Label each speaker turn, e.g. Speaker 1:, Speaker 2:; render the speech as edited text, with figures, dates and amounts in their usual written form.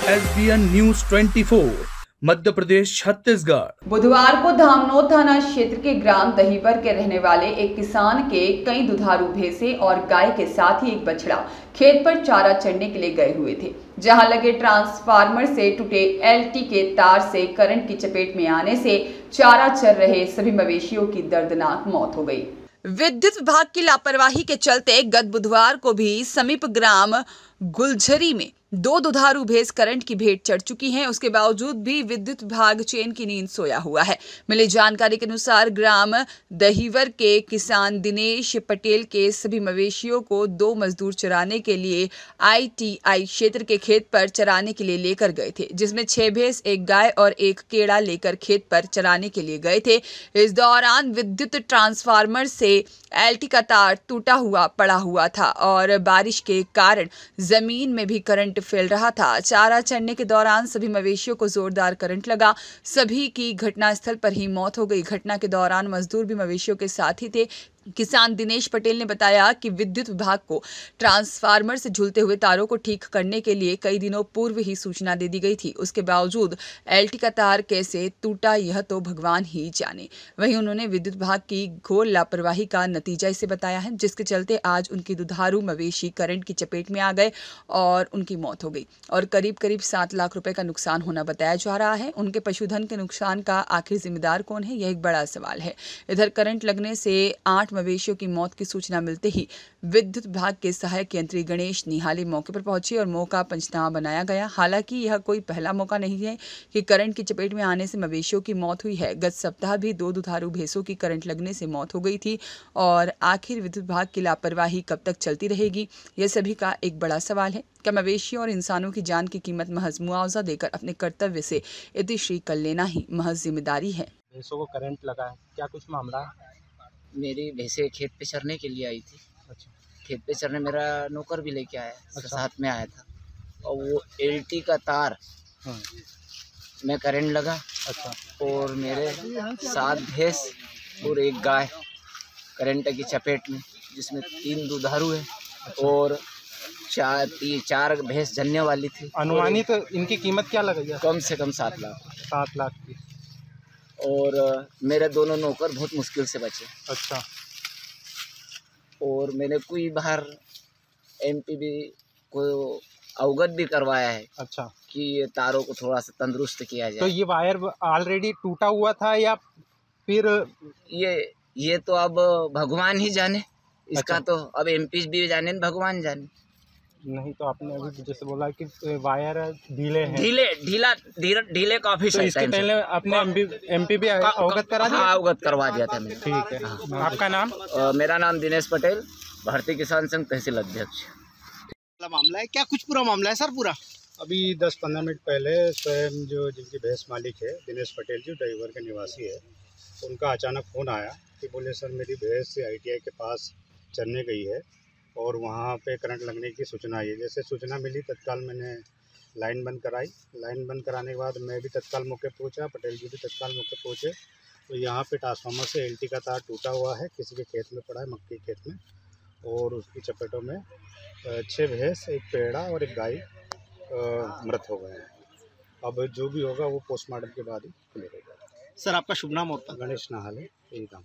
Speaker 1: SBN news 24 Madhya Pradesh Chhattisgarh.
Speaker 2: बुधवार को धामनोद थाना क्षेत्र के ग्राम दहीवर के रहने वाले एक किसान के कई दुधारू भैंसे और गाय के साथ ही एक बछड़ा खेत पर चारा चरने के लिए गए हुए थे, जहां लगे ट्रांसफार्मर से टूटे LT के तार से करंट की चपेट में आने से चारा चर रहे सभी मवेशियों की दर्दनाक मौत हो गई। विद्युत विभाग की लापरवाही के चलते गत बुधवार को भी समीप ग्राम गुलझरी में 2 दुधारू भैंस करंट की भेंट चढ़ चुकी हैं। उसके बावजूद भी विद्युत विभाग चैन की नींद सोया हुआ है। मिली जानकारी के अनुसार ग्राम दहीवर के किसान दिनेश पटेल के सभी मवेशियों को 2 मजदूर चराने के लिए ITI क्षेत्र के खेत पर चराने के लिए लेकर गए थे, जिसमें 6 भैंस, 1 गाय और 1 केड़ा लेकर खेत पर चराने के लिए गए थे। इस दौरान विद्युत ट्रांसफार्मर से LT का तार टूटा हुआ पड़ा हुआ था और बारिश के कारण जमीन में भी करंट फैल रहा था। चारा चरने के दौरान सभी मवेशियों को जोरदार करंट लगा। सभी की घटनास्थल पर ही मौत हो गई। घटना के दौरान मजदूर भी मवेशियों के साथ ही थे। किसान दिनेश पटेल ने बताया कि विद्युत विभाग को ट्रांसफार्मर से झूलते हुए तारों को ठीक करने के लिए कई दिनों पूर्व ही सूचना दे दी गई थी। उसके बावजूद LT का तार कैसे टूटा यह तो भगवान ही जाने। वहीं उन्होंने विद्युत विभाग की घोर लापरवाही का नतीजा इसे बताया है, जिसके चलते आज उनकी दुधारू मवेशी करंट की चपेट में आ गए और उनकी मौत हो गई और करीब 7 लाख रुपए का नुकसान होना बताया जा रहा है। उनके पशुधन के नुकसान का आखिर जिम्मेदार कौन है, यह एक बड़ा सवाल है। इधर करंट लगने से 8 मवेशियों की मौत की सूचना मिलते ही विद्युत विभाग के सहायक यंत्री गणेश निहाली मौके पर पहुंचे और मौका पंचनामा बनाया गया। हालांकि यह कोई पहला मौका नहीं है कि करंट की चपेट में आने से मवेशियों की मौत हुई है। गत सप्ताह भी 2 दुधारू भैंसों की करंट लगने से मौत हो गई थी और आखिर विद्युत विभाग की लापरवाही कब तक चलती रहेगी, यह सभी का एक बड़ा सवाल है। क्या मवेशियों और इंसानों की जान की कीमत महज मुआवजा देकर अपने कर्तव्य से इतिश्री कर लेना ही महज जिम्मेदारी है।
Speaker 3: भैंसों को करंट लगा है, क्या कुछ मामला है?
Speaker 4: मेरी भैंसे खेत पे चरने के लिए आई थी।
Speaker 3: अच्छा।
Speaker 4: खेत पे चरने मेरा नौकर भी लेके आया,
Speaker 3: अच्छा।
Speaker 4: साथ में आया था और वो LT का तार में करंट लगा।
Speaker 3: अच्छा।
Speaker 4: और मेरे 7 भैंस और 1 गाय करंट की चपेट में, जिसमें 3 दुधारू है।
Speaker 3: अच्छा।
Speaker 4: और 4 भैंस जनने वाली थी।
Speaker 3: अनुमानित इनकी कीमत क्या लगाई है?
Speaker 4: कम से कम 7 लाख।
Speaker 3: 7 लाख की।
Speaker 4: और मेरे दोनों नौकर बहुत मुश्किल से बचे।
Speaker 3: अच्छा।
Speaker 4: और मैंने कोई बाहर MPB को अवगत भी करवाया है।
Speaker 3: अच्छा।
Speaker 4: कि ये तारों को थोड़ा सा तंदुरुस्त किया जाए।
Speaker 3: तो ये वायर ऑलरेडी टूटा हुआ था या फिर?
Speaker 4: ये तो अब भगवान ही जाने इसका।
Speaker 3: अच्छा।
Speaker 4: तो अब MP भी जाने, भगवान जाने।
Speaker 3: नहीं तो आपने अभी जैसे बोला कि वायर ढीले हैं।
Speaker 4: ढीले काफी
Speaker 3: तो इसके पहले आपने MPB अवगत करा दिया?
Speaker 4: हाँ, अवगत करवा दिया था मैंने।
Speaker 3: ठीक है। हाँ। आपका नाम?
Speaker 4: मेरा नाम दिनेश पटेल, भारतीय किसान संघ तहसील अध्यक्ष।
Speaker 5: मामला है क्या? कुछ पूरा मामला है सर पूरा?
Speaker 6: अभी 10-15 मिनट पहले स्वयं जो जिनकी भैंस मालिक है दिनेश पटेल जी, ड्राइवर के निवासी है, उनका अचानक फ़ोन आया कि बोले सर मेरी भैंस ITI के पास चरने गई है और वहाँ पे करंट लगने की सूचना आई है। जैसे सूचना मिली तत्काल मैंने लाइन बंद कराई। लाइन बंद कराने के बाद मैं भी तत्काल मौके पहुँचा, पटेल जी भी तत्काल मौके पहुँचे। तो यहाँ पे ट्रांसफार्मर से LT का तार टूटा हुआ है, किसी के खेत में पड़ा है, मक्की खेत में, और उसकी चपेटों में 6 भैंस, 1 पेड़ा और 1 गाय मृत हो गए हैं। अब जो भी होगा वो पोस्टमार्टम के बाद ही क्लियर हो जाएगा।
Speaker 5: सर आपका शुभ नाम होता है?
Speaker 6: गणेश नाहाले, यही नाम।